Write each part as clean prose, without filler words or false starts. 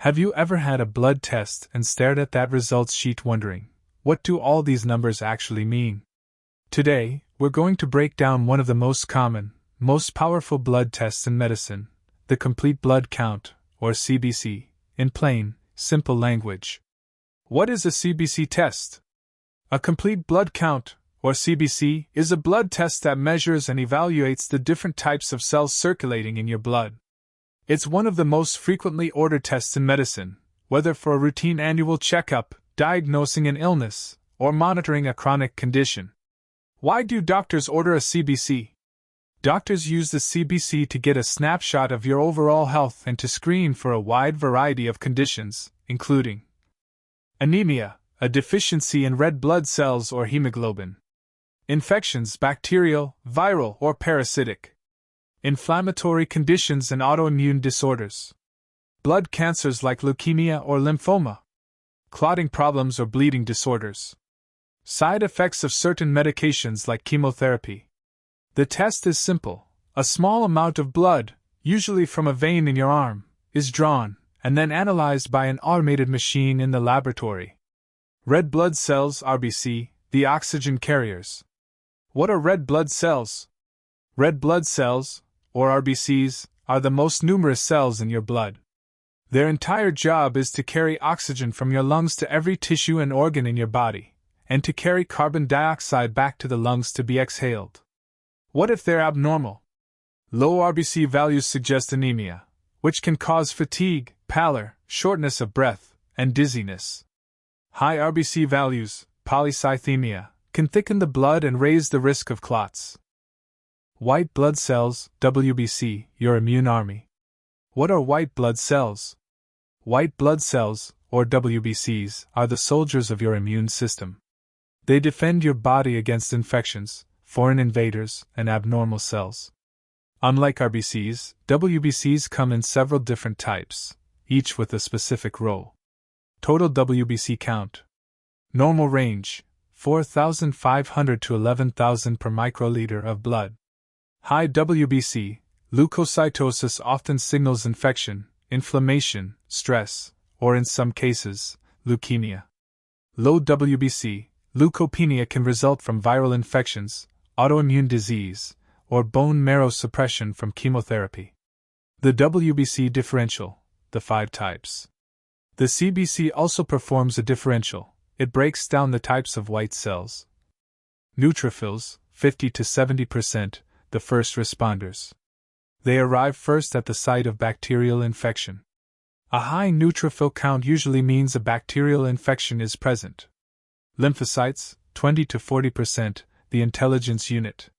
Have you ever had a blood test and stared at that results sheet wondering, what do all these numbers actually mean? Today, we're going to break down one of the most common, most powerful blood tests in medicine, the complete blood count, or CBC, in plain, simple language. What is a CBC test? A complete blood count, or CBC, is a blood test that measures and evaluates the different types of cells circulating in your blood. It's one of the most frequently ordered tests in medicine, whether for a routine annual checkup, diagnosing an illness, or monitoring a chronic condition. Why do doctors order a CBC? Doctors use the CBC to get a snapshot of your overall health and to screen for a wide variety of conditions, including anemia, a deficiency in red blood cells or hemoglobin; infections, bacterial, viral, or parasitic; inflammatory conditions and autoimmune disorders; blood cancers like leukemia or lymphoma; clotting problems or bleeding disorders; side effects of certain medications like chemotherapy. The test is simple. A small amount of blood, usually from a vein in your arm, is drawn and then analyzed by an automated machine in the laboratory. Red blood cells, RBC, the oxygen carriers. What are red blood cells? Red blood cells, or RBCs, are the most numerous cells in your blood. Their entire job is to carry oxygen from your lungs to every tissue and organ in your body, and to carry carbon dioxide back to the lungs to be exhaled. What if they're abnormal? Low RBC values suggest anemia, which can cause fatigue, pallor, shortness of breath, and dizziness. High RBC values, polycythemia, can thicken the blood and raise the risk of clots. White blood cells, WBC, your immune army. What are white blood cells? White blood cells, or WBCs, are the soldiers of your immune system. They defend your body against infections, foreign invaders, and abnormal cells. Unlike RBCs, WBCs come in several different types, each with a specific role. Total WBC count. Normal range, 4,500 to 11,000 per microliter of blood. High WBC, leukocytosis often signals infection, inflammation, stress, or in some cases, leukemia. Low WBC, leukopenia can result from viral infections, autoimmune disease, or bone marrow suppression from chemotherapy. The WBC differential, the 5 types. The CBC also performs a differential. It breaks down the types of white cells. Neutrophils, 50 to 70%, the first responders. They arrive first at the site of bacterial infection. A high neutrophil count usually means a bacterial infection is present. Lymphocytes, 20 to 40%, the intelligence unit.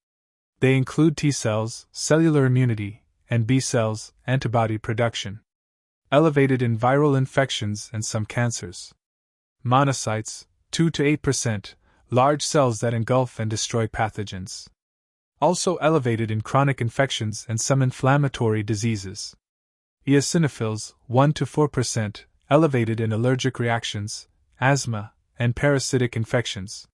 They include T cells, cellular immunity, and B cells, antibody production. Elevated in viral infections and some cancers. Monocytes, 2 to 8%, large cells that engulf and destroy pathogens. Also elevated in chronic infections and some inflammatory diseases. Eosinophils, 1 to 4%, elevated in allergic reactions, asthma, and parasitic infections.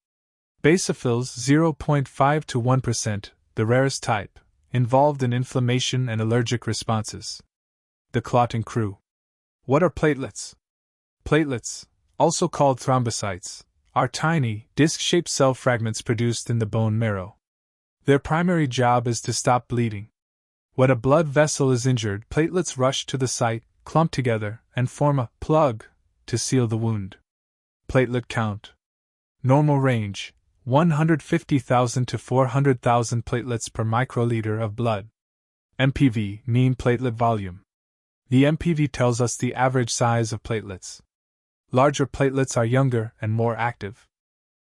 Basophils, 0.5 to 1%, the rarest type, involved in inflammation and allergic responses. The clotting crew. What are platelets? Platelets, also called thrombocytes, are tiny, disc-shaped cell fragments produced in the bone marrow. Their primary job is to stop bleeding. When a blood vessel is injured, platelets rush to the site, clump together, and form a plug to seal the wound. Platelet count. Normal range, 150,000 to 400,000 platelets per microliter of blood. MPV, mean platelet volume. The MPV tells us the average size of platelets. Larger platelets are younger and more active.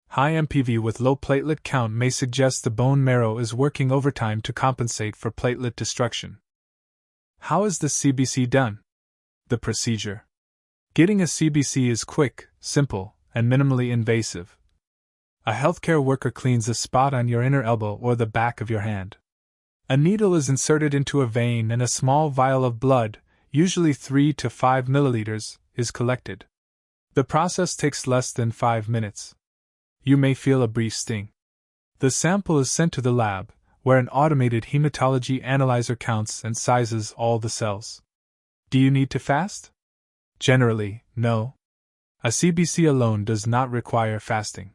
High MPV with low platelet count may suggest the bone marrow is working overtime to compensate for platelet destruction. How is the CBC done? The procedure. Getting a CBC is quick, simple, and minimally invasive. A healthcare worker cleans a spot on your inner elbow or the back of your hand. A needle is inserted into a vein and a small vial of blood, usually 3 to 5 milliliters, is collected. The process takes less than 5 minutes. You may feel a brief sting. The sample is sent to the lab, where an automated hematology analyzer counts and sizes all the cells. Do you need to fast? Generally, no. A CBC alone does not require fasting.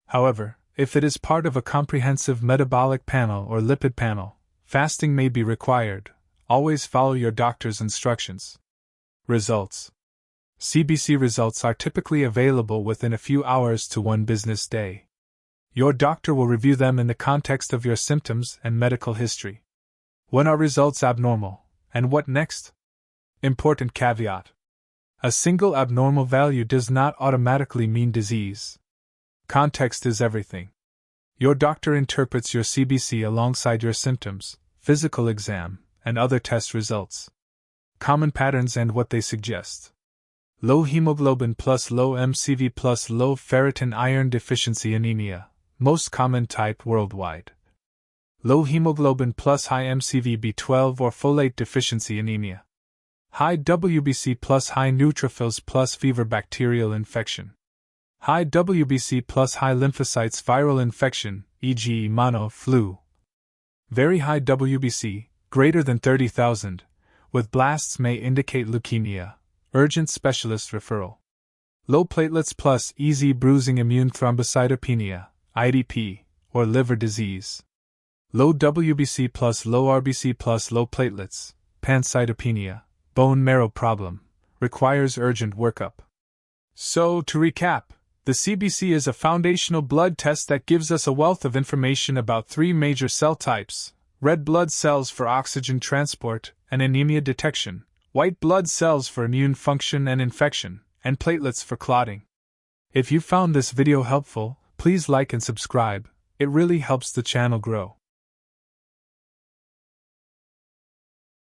However, if it is part of a comprehensive metabolic panel or lipid panel, fasting may be required. Always follow your doctor's instructions. Results. CBC results are typically available within a few hours to 1 business day. Your doctor will review them in the context of your symptoms and medical history. When are results abnormal, and what next? Important caveat. A single abnormal value does not automatically mean disease. Context is everything. Your doctor interprets your CBC alongside your symptoms, physical exam, and other test results. Common patterns and what they suggest. Low hemoglobin plus low MCV plus low ferritin iron deficiency anemia, most common type worldwide. Low hemoglobin plus high MCV B12 or folate deficiency anemia. High WBC plus high neutrophils plus fever bacterial infection. High WBC plus high lymphocytes viral infection, e.g. mono, flu. Very high WBC, greater than 30,000, with blasts may indicate leukemia, urgent specialist referral. Low platelets plus easy bruising immune thrombocytopenia, IDP, or liver disease. Low WBC plus low RBC plus low platelets, pancytopenia, bone marrow problem, requires urgent workup. So, to recap, the CBC is a foundational blood test that gives us a wealth of information about 3 major cell types: red blood cells for oxygen transport and anemia detection, white blood cells for immune function and infection, and platelets for clotting. If you found this video helpful, please like and subscribe. It really helps the channel grow.